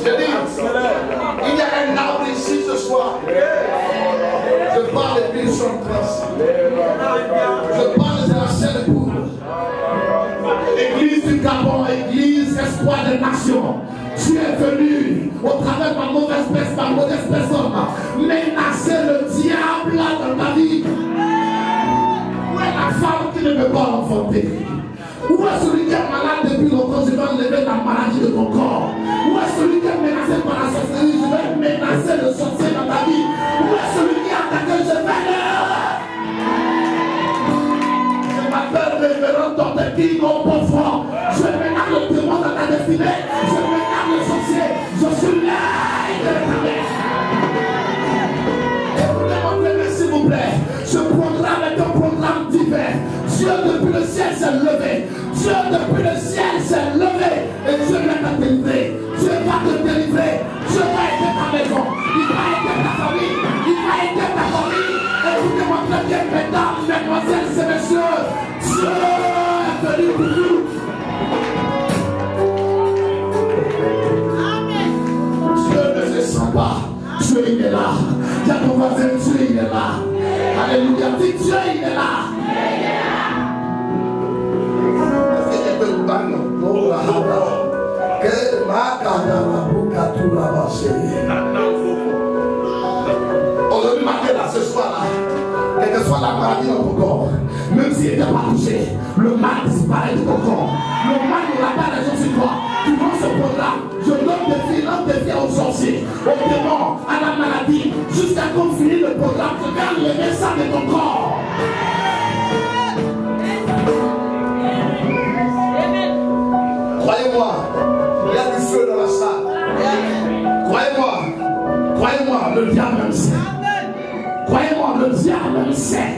Je dis, il y a un arbre ici ce soir. Je parle des puissantes traces. Je parle de la chair de poule. Église du Gabon, église espoir des nations. Tu es venu au travers de ma mauvaise personne menacer le diable dans ta vie. Où est la femme qui ne veut pas l'enfanter? Où est celui qui est malade depuis longtemps? Je vais enlever la maladie de ton corps. Où est celui qui est menacé par la sorcellerie? Je vais menacer le sorcier dans ta vie. Où est celui qui a attaqué? Je vais je m'appelle révérend Dr. King au profond. Je menace le démon dans ta destinée. Je menace le sorcier. Je suis l'œil de l'éternel. Écoutez-moi, s'il vous plaît. Ce programme est un programme divin. Dieu depuis le ciel s'est levé. Dieu depuis le ciel s'est levé. Et Dieu va te délivrer. Dieu va te délivrer. Dieu va aider ta maison. Il va aider ta famille. Il va aider ta famille. Écoutez-moi très bien, mesdames, mesdemoiselles et messieurs. Dieu est venu pour nous. Dieu ne se sent pas. Dieu il est là. Il y a ton voisin, Dieu il est là. Alléluia. Dis Dieu il est là. Aujourd'hui matin là, ce soir là, quelle que soit la maladie dans ton corps, même s'il n'était pas touché, le mal disparaît de ton corps. Le mal n'aura pas raison sur toi. Tu vois ce programme, je donne des filles aux sorciers, aux démons, à la maladie, jusqu'à qu'on finisse le programme, je vais enlever ça de ton corps. Croyez-moi, il y a du feu dans la salle. Croyez-moi, le diable même sait. Croyez-moi, le diable même sait.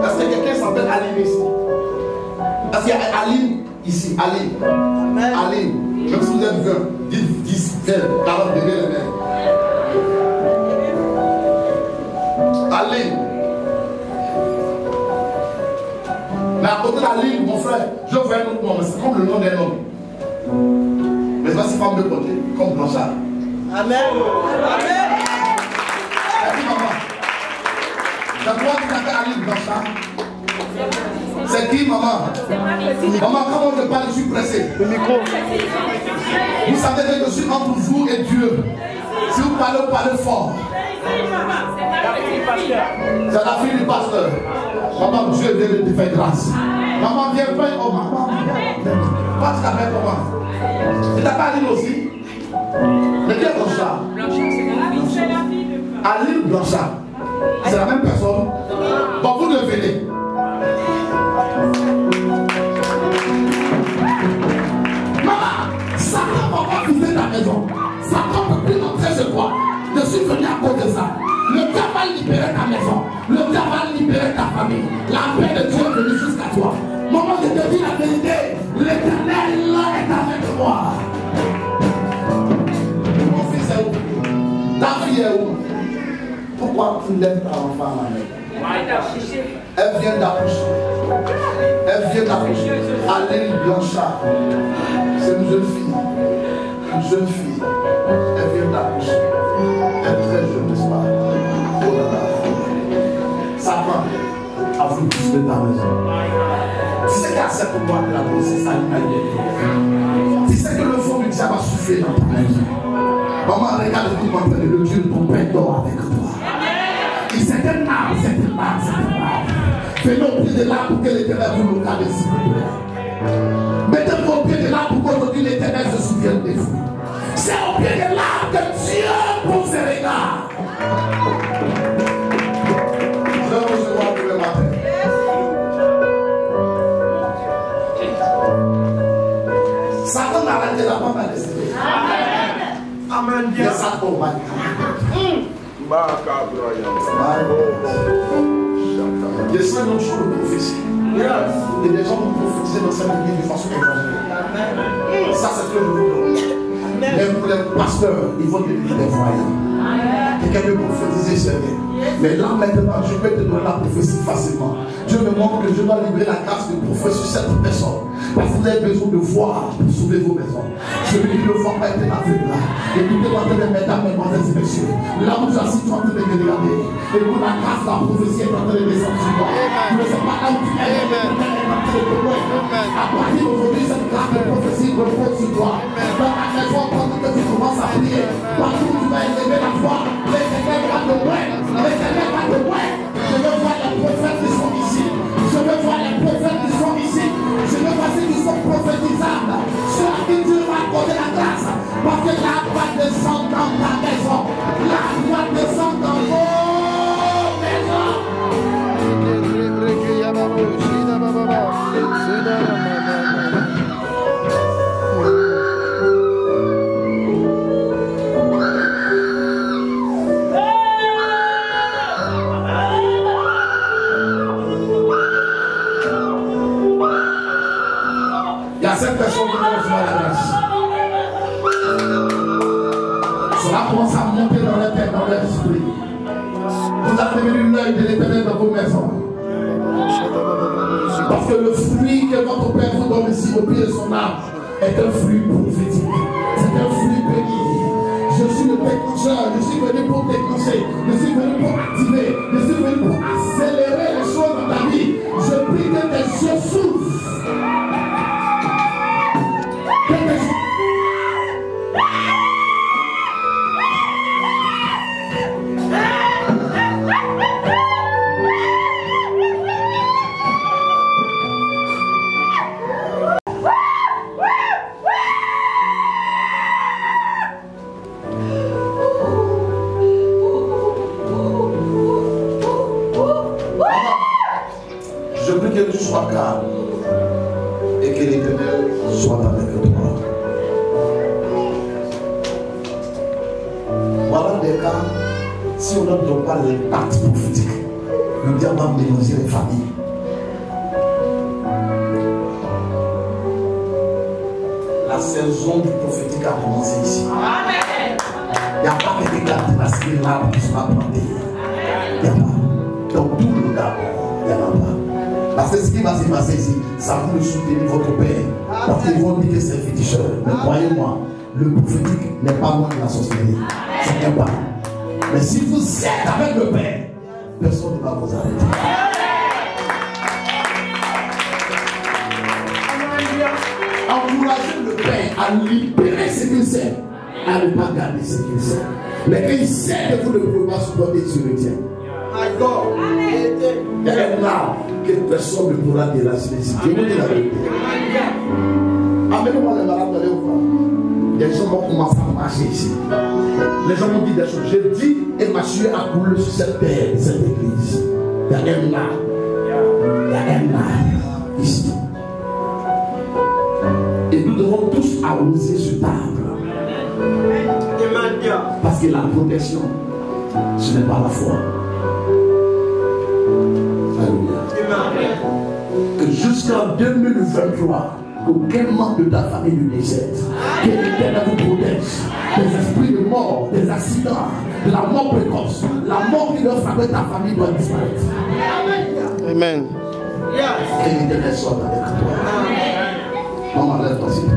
Est-ce que quelqu'un s'appelle Aline ici? Est-ce qu'il y a Aline ici? Aline. Même si vous êtes 20, dites 10, 20, 40, levez les mains. Aline. Mais à côté de la ligne, mon frère, je vois un autre nom, mais c'est comme le nom d'un homme. cette femme de côté, comme Blanchard. Amen. Amen. Maman. La gloire qui t'a fait aller Blanchard. C'est qui, maman? Maman, comment je parle, je suis pressé. Le micro. Vous savez que je suis entre vous et Dieu. Si vous parlez fort. C'est la fille du pasteur. Maman, Dieu vient de te faire grâce. Maman, viens, viens. Oh, maman, viens. Passe ta main, maman. Tu t'as pas Aline aussi? Mais qui est Blanchard? C'est la fille de Aline Blanchard. C'est la même personne. Bon, vous le venez. Maman, Satan va pas viser ta maison. Satan ne peut plus entrer chez toi. Je suis venu à cause de ça. Le diable va libérer ta maison. Le diable va libérer ta famille. La paix de Dieu est venue jusqu'à toi. Maman, je te dis la vérité. L'Éternel est avec moi. Mon fils est où? Ta fille est où? Pourquoi tu lèves ta enfant à la main? Elle vient d'accoucher. Elle vient d'accoucher. Aline Blanchard. C'est une jeune fille. Une jeune fille. Elle vient d'accoucher. Elle est très jeune, n'est-ce pas? Oh là là. Satan a voulu pousser ta maison. Tu sais qu'à cette fois de la grossesse animale, tu sais que le fond du diable a soufflé dans ta maison. Maman, regarde tout le monde, le Dieu de ton père dort avec toi. C'est un arbre, c'est un arbre, c'est un arbre. Fais-le au pied de l'arbre pour que l'Éternel vous localise, s'il vous plaît. Mettez-vous au pied de l'arbre pour qu'aujourd'hui l'Éternel se souvienne de vous. C'est au pied de l'arbre que Dieu pose ses regards. Je vais recevoir tous les matins. Satan n'arrête la femme à décider. Amen. Bien Satan, il y a 5 autres choses de prophétie. Et des gens vont prophétiser dans cette église de façon exagérée. Ça, c'est ce que je vous donne. Même pour les pasteurs, ils vont devenir des voyants. Quelqu'un veut prophétiser, c'est bien. Mais là, maintenant, je peux te donner la prophétie facilement. Dieu me montre que je dois libérer la grâce de prophétie sur cette personne. Parce que vous avez besoin de voir pour sauver vos maisons. Celui qui ne voit pas était aveugle là. Écoutez-moi, mesdames, mesdemoiselles et messieurs. Là où tu as assis, tu es en train de me regarder. Et pour la grâce, la prophétie est en train de descendre sur toi. Tu ne sais pas là où tu es. À partir d'aujourd'hui, cette grâce de prophétie repose sur toi. Dans ta maison, pendant que tu commences à prier, partout où tu vas élever la foi, l'Éternel va te voir. L'Éternel va te voir. Je veux voir les prophètes qui sont ici. Je veux voir les prophètes qui sont ici. Je veux voir ceux qui sont prophétisables. Ceux à qui Dieu va accorder la grâce. Parce que la gloire descend dans ta maison. La gloire descend dans vos maisons. Il y a 5 personnes qui vont recevoir la grâce. Cela commence à monter dans leur tête, dans leur esprit. Vous avez devenu l'œil de l'Éternel dans vos maisons. Parce que le fruit que votre Père vous donne ici au pied de son arbre est un fruit prophétique. C'est un fruit béni. Je suis le déclencheur, je suis venu pour déclencher, je suis venu pour activer, je suis venu pour accélérer les choses dans ta vie. Je prie que tes yeux s'ouvrent. Je prie que tu sois calme et que l'Éternel soit avec toi. Voilà des cas, si on ne donne pas l'impact prophétique, le diable va mélanger les familles. La saison du prophétique a commencé ici. Il n'y a pas que des gars de la semaine là qui sera planté. Il n'y a pas. Dans tout le cas, il n'y en a pas. Parce que ce qui va se passer ici, ça va nous soutenir votre père. Parce qu'ils vont dire que c'est féticheur. Mais croyez-moi, le prophétique n'est pas loin de la sorcellerie. C'est un pas. Mais si vous êtes avec le Père, personne ne va vous arrêter. Encouragez le Père à libérer ce qu'il sait, à ne pas garder ce qu'il sait. Mais quand il sait que vous ne pouvez pas supporter, il se retient. Il y a un arbre que personne ne pourra déraciner ici. Je vous dis la vérité. Amenez-moi les malades, allez voir. Les gens vont commencer à marcher ici. Les gens m'ont dit des choses. J'ai dit, et ma sueur a coulé sur cette terre, cette église. Il y a un arbre. Il y a un arbre ici. Et nous devons tous arroser ce arbre. Parce que la protection, ce n'est pas la foi. Alléluia. Que jusqu'en 2023, aucun membre de ta famille ne décède. Que l'Éternel vous protège des esprits de mort, des accidents, de la mort précoce. La mort qui doit frapper ta famille doit disparaître. Amen. Que l'Éternel soit avec toi. Maman, lève-toi s'il te plaît.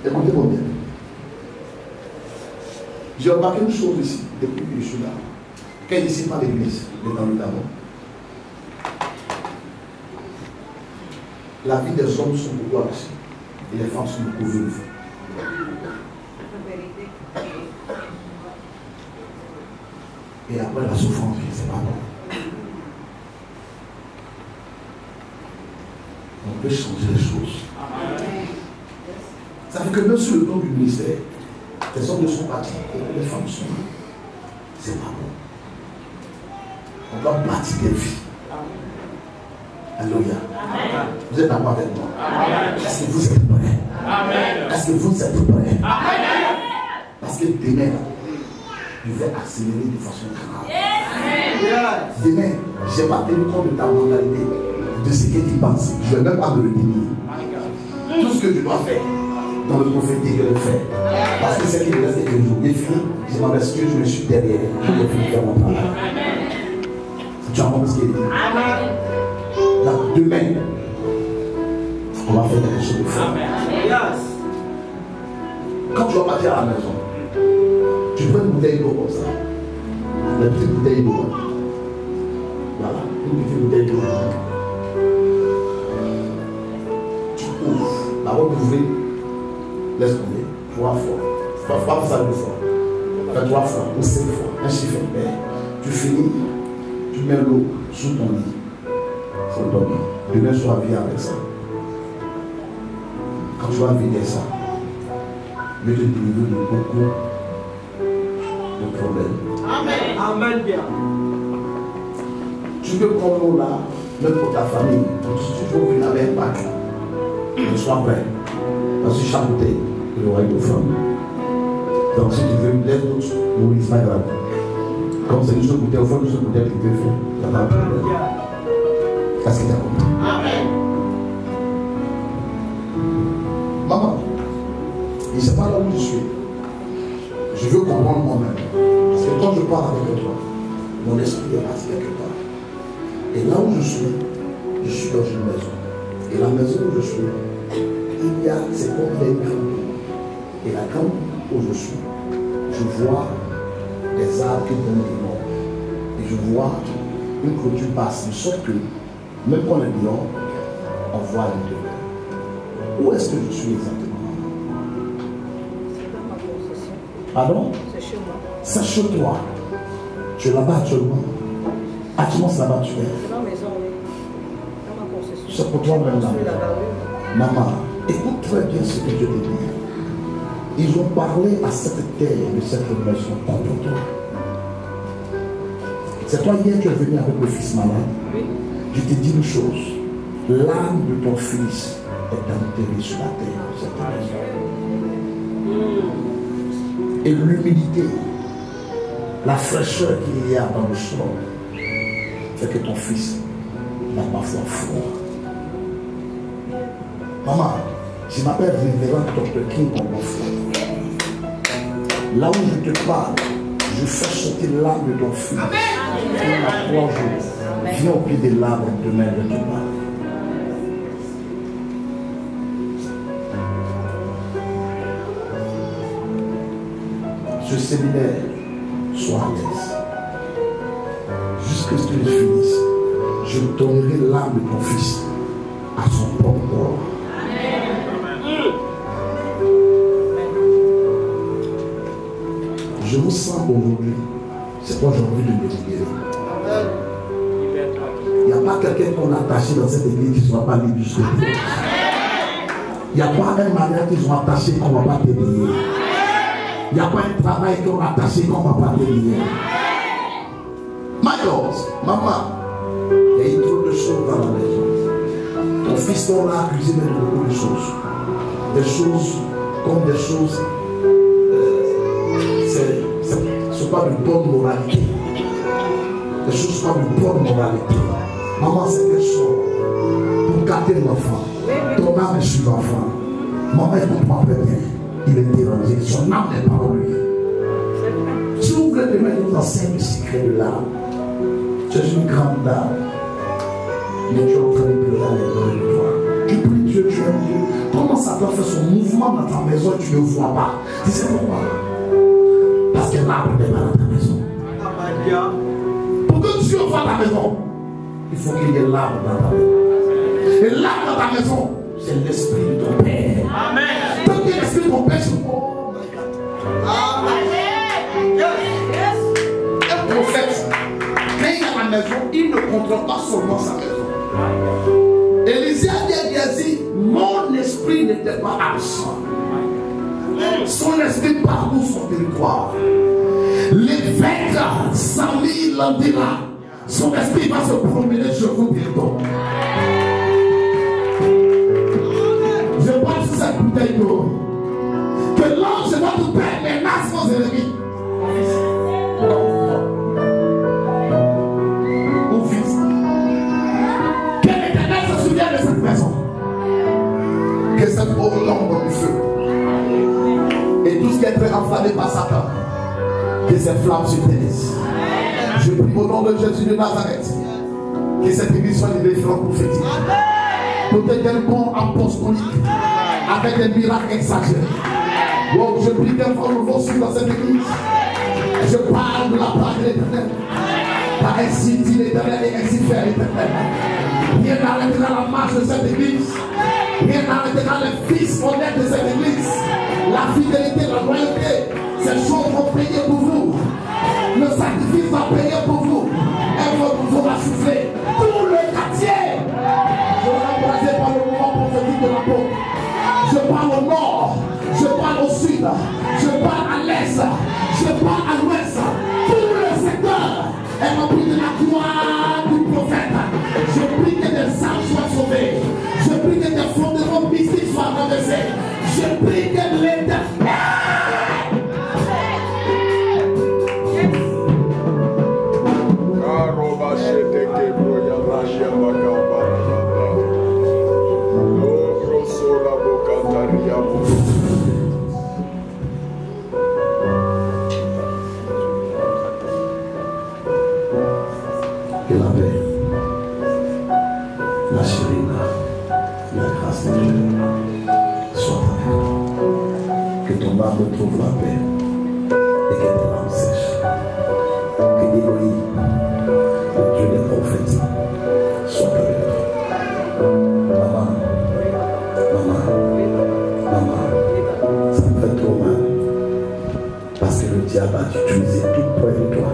Écoutez-moi bien. J'ai remarqué une chose ici, depuis que je suis là. Quand ici par l'église, dans le tabac, la vie des hommes sont beaucoup avancées et les femmes sont beaucoup veuves. Et après la souffrance, c'est pas bon. On peut changer les choses. Ça fait que même sur le plan du ministère, les hommes ne sont pas là et les femmes sont là. C'est pas bon. On doit bâtir des vies. Alléluia. Vous êtes d'accord avec moi? Est-ce que vous êtes prêts? Est-ce que vous êtes prêts? Parce que demain, je vais accélérer de façon grave. Demain, je n'ai pas tenu compte de ta mentalité, de ce que tu penses. Je ne vais même pas me le dire. Tout ce que je dois faire dans le prophétique, je le fais. Parce que c'est qu'il me reste quelques jours. J'ai fini, je m'en excuse, je me suis derrière. Je vais finir faire mon travail. Tu as compris ce qu'il dit? Donc, demain, on va faire quelque chose de fort. Quand tu vas partir à la maison, tu prends une bouteille d'eau comme ça. La petite bouteille d'eau. Voilà, une petite bouteille d'eau. Tu ouvres. D'abord, tu ouvres. Laisse tomber. 3 fois. Tu vas faire ça 2 fois. Fais 3 fois ou 5 fois. Un chiffre impair. Tu finis. Tu mets l'eau sous ton lit. Faut dormir. Demain soir, viens avec ça. Quand tu vas vider ça, je vais te délivrer de beaucoup de problèmes. Amen. Amen. Bien. Tu peux prendre l'eau là, même pour ta famille. Si tu veux venir avec un pack, sois prêt. Parce que chaque bouteille, il y aura une femme. Donc si tu veux, laisse d'autres, nourrir, c'est pas grave. Comme c'est une seule bouteille, au fond, une seule bouteille qui peut faire, il n'y a pas de problème. Est-ce que tu as compris? Amen. Maman, il ne sait pas là où je suis. Je veux comprendre moi-même. Parce que quand je parle avec toi, mon esprit est parti quelque part. Et là où je suis dans une maison. Et la maison où je suis, c'est comme une grande cour. Et la grande cour où je suis, je vois des arbres qui donnent des morts. Et je vois une clôture basse, de sorte que, même quand on est dehors, on voit l'intérieur. Où est-ce que je suis exactement? C'est dans ma possession. Pardon? C'est chez moi. C'est chez toi. Tu es là-bas actuellement. Actuellement, c'est là-bas tu es. C'est dans ma maison, oui. Dans ma possession. C'est pour toi-même Je suis là. là-bas, oui. Maman, écoute très bien ce que je te dis. Ils ont parlé à cette terre de cette maison contre toi. C'est toi hier, tu es venu avec le fils malade. Oui. Je te dis une chose. L'âme de ton fils est enterrée sur la terre de cette maison. Et l'humidité, la fraîcheur qu'il y a dans le sol, fait que ton fils n'a parfois froid. Maman, je m'appelle Révérend Dr. King comme mon frère. Là où je te parle, je fais sortir l'âme de ton fils. Il a 3 jours. Viens au pied de l'arbre demain de tout mal. Ce séminaire, sois à l'aise. Jusqu'à ce que je finisse, je donnerai l'âme de ton fils à son propre corps. Je vous sens aujourd'hui. C'est quoi j'ai envie de me libérer. Il n'y a pas quelqu'un qu'on a attaché dans cette église qui ne soit pas libre jusqu'au bout. Il n'y a pas un mariage qu'ils ont attaché qu'on ne va pas t'aider. Il n'y a pas un travail qu'on a attaché qu'on ne va pas t'aider. My God, maman, il y a eu trop de choses dans la maison. Ton fils l'a accusé de beaucoup de choses. Des choses comme des choses. Ce ne sont pas de bonne moralité. Les choses ne sont pas de bonne moralité. Maman, c'est quelque chose pour gâter l'enfant. Ton âme est sur l'enfant. Maman, écoute-moi très bien. Il est dérangé. Son âme n'est pas en lui. Si vous voulez demain, nous enseigne le secret de l'âme. Tu es une grande dame. Mais tu es en train de pleurer à l'intérieur de toi. Tu pries Dieu, tu aimes Dieu. Comment Satan fait son mouvement dans ta maison et tu ne le vois pas? Tu sais pourquoi? Parce que l'arbre n'est pas dans ta maison. Pour que Dieu voie ta maison, il faut qu'il y ait l'arbre dans ta maison. Et l'arbre dans ta maison, c'est l'esprit de ton Père. Amen. Tant que l'esprit de ton Père, c'est bon. Un prophète, quand il est à la maison, il ne contrôle pas seulement sa maison. Élisée a dit à Géasi, mon esprit n'était pas absent. Son esprit parcourt son territoire. L'évêque Samy Landira, son esprit va se promener sur vous bientôt. Je pense que cette bouteille d'eau, que l'ange de votre Père menace vos ennemis. Mon fils, que l'Éternel se souvienne de cette maison. Que cette eau tombe du feu. Et tout ce qui est très enflammé par Satan, que ces flammes se taisent. Je prie au nom de Jésus de Nazareth, que cette église soit une référence prophétique. Peut-être un bon apostolique, avec des miracles exagérés. Wow, je prie qu'un vent nouveau soit dans cette église. Je parle de la part de l'Éternel. Car ainsi dit l'Éternel et ainsi fait l'Éternel. Rien n'arrêtera la marche de cette église. Rien n'arrêtera les fils honnêtes de cette église. La fidélité, la loyauté, ces choses vont payer pour vous. Le sacrifice va payer pour vous. Et votre vous va souffler. Tout le quartier. Je vais embrasser par le mouvement prophétique de la peau. Je parle au nord. Je parle au sud. Je parle à l'est. Je parle à l'ouest. Tout le secteur est rempli de la gloire du prophète. Je prie que des âmes soient sauvées. Je prie que des fondements mystiques soient renversés. Je prie que l'Éternel. Que la paix, la chérine, la grâce de Dieu soit avec toi. Que ton âme trouve la paix et que tes larmes sèchent. Que Elohim, le Dieu des prophètes, soit avec toi. Maman, ça me fait trop mal. Parce que le diable a utilisé tout près de toi.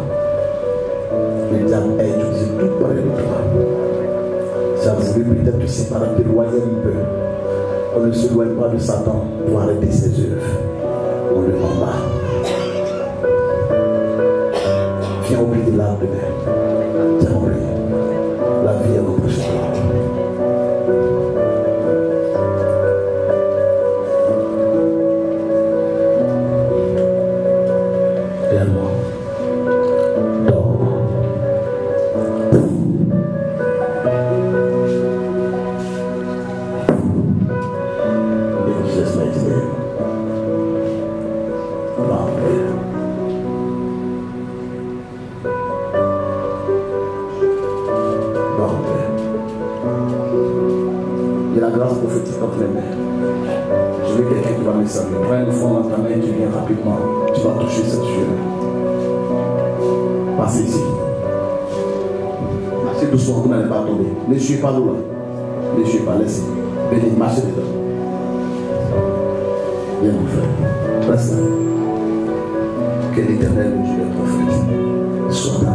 Le diable a utilisé tout près de toi. Ça voulu peut-être te séparer, te loyer un peu. On ne se loin pas de Satan pour arrêter ses œuvres. On le combat. Viens au pied de l'arbre de mer. Tiens, on prie. La vie est notre prochaine. Réellement. Dors. In Jesus' mighty name. avec sa main. Prends une fois dans ta main et tu viens rapidement. Tu vas toucher cette sueur. Passez ici. Marchez doucement, vous n'allez pas tomber. Ne suivez pas l'eau là. Ne suivez pas, laissez. Venez, marchez dedans. Viens mon frère. Reste là. Que l'Éternel, le Dieu est prophète, soit avec toi.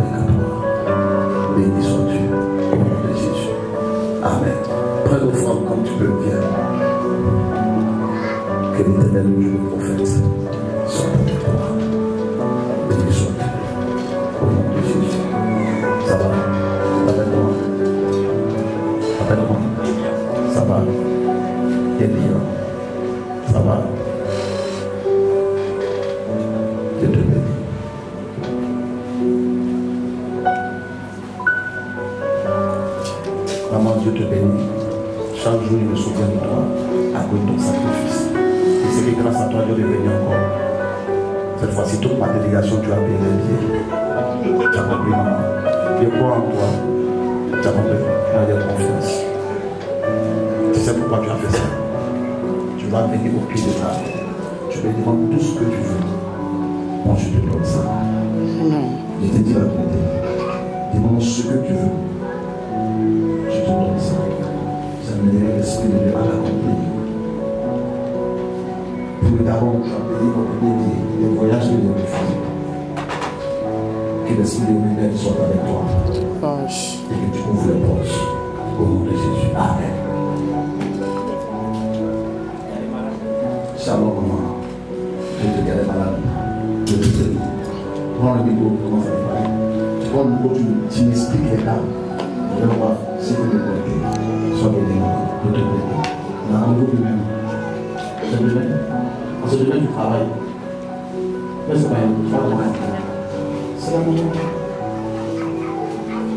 Béni sois-tu au nom de Jésus. Amen. Prends l'offrande comme tu peux, viens. Que l'Éternel, le Dieu est prophète, soit avec toi. Béni sois-tu au nom de Jésus. Ça va? Appelle-moi. Appelle-moi. Ça va? Elia. Ça va? Je te bénis. Maman, Dieu te bénit. Chaque jour, il me souvient de toi à cause de ton sacrifice. Et c'est que grâce à toi, Dieu est venu encore. Cette fois-ci, toute ma délégation, tu as payé les billets. Tu as compris, maman. Je crois en toi. Tu as compris. Tu as confiance. Tu sais pourquoi tu as fait ça. Tu vas venir au pied de ta tête. Tu me demandes tout ce que tu veux. Moi, je te donne ça. Je te dis la vérité. Demande ce que tu veux. Je te donne ça. Ça me donne l'esprit de Dieu à l'accomplir. Puis d'abord, tu as payé votre billet, les voyages que vous avez fait. Que l'esprit de Dieu soit avec toi. Et que tu ouvres les portes. Au nom de Jésus. Amen. Shalom, maman. Je te garde malade. Je te dis. Prends le micro, comment ça va? Tu prends le micro, tu m'expliques les cas. Je vais voir si vous me connaissez. Sois béni, maman. Je te bénis. On a un groupe lui-même. Je te bénis. On se demande du travail. Mais c'est pas un c'est la maman.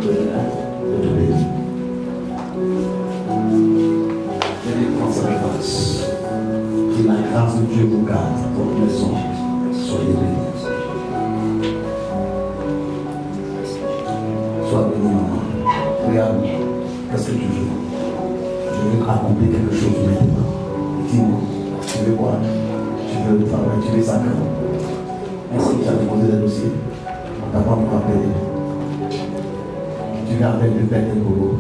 Je te bénis. Je vais prendre sa grâce. Que la grâce de Dieu vous garde votre maison. Soyez bénis. Sois béni, maman. Regarde, qu'est-ce que tu veux? Je veux accomplir quelque chose maintenant. Dis-moi, tu veux quoi? Tu veux le travail, tu veux ça quand? Ainsi, tu as déposé des dossiers. On t'a pas encore appelé. Tu viens avec le père de Gogo.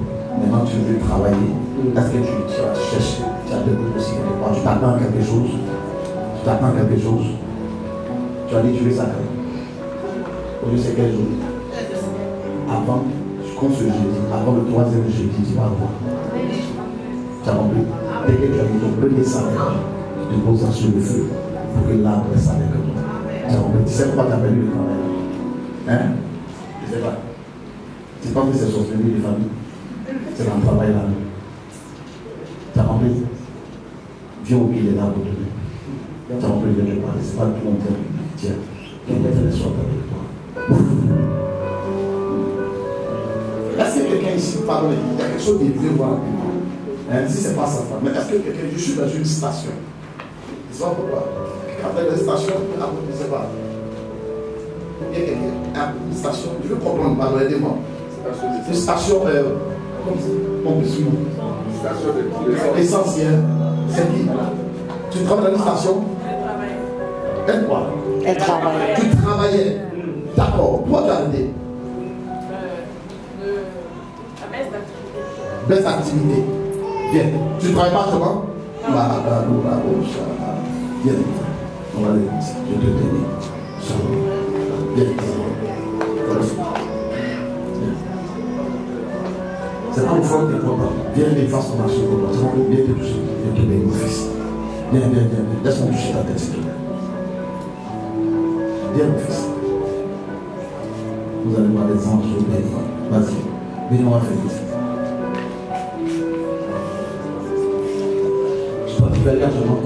Maintenant, tu veux travailler. Est-ce que tu vas chercher? Tu as deux dossiers. Tu t'attends quelque chose. Tu t'attends quelque chose. Tu as dit, tu veux ça quand? Aujourd'hui, c'est quel jour? Avant, comme ce jeudi, avant le troisième jeudi, tu vas voir. Tu as compris? Dès que tu as eu ton premier salaire, tu te poses sur le feu pour que l'arbre reste avec toi. Tu as compris? Tu sais pourquoi tu as perdu le travail? Hein? Je ne sais pas. Tu penses que c'est son famille de famille? C'est dans le travail là. Tu as compris? Viens au pied de l'arbre de Dieu. Tu as compris? Je te parle. Ce n'est pas tout mon temps. Tiens, que l'Éternel soit avec toi. Est-ce que quelqu'un ici parle? Il y a quelque chose qui veut voir. Si ce n'est pas sa femme. Mais est-ce que quelqu'un, je suis dans une station? Je ne sais pas pourquoi. Quand il y a une station, je ne sais pas. Il y a quelqu'un, une station, je veux comprendre, pardon, aidez-moi. Une station, comme station de essentielle. C'est qui? Tu travailles dans une station? Elle quoi? Elle travaille. Tu travaillais. D'accord. Pourquoi tu as arrêté? Baisse d'activité. Viens. Tu ne travailles pas seulement? Viens. On va aller comme ça. Je te bénis. Viens. C'est pas une fois que tu es content. Viens les fasse ton marché pour toi. C'est bon, viens te toucher. Viens te bénir, mon fils. Viens. Laisse-moi toucher ta tête, s'il te plaît. Viens, mon fils. Vous allez voir des anges au béni. Vas-y. Bénis-moi, Félix. Tu vas te faire largement.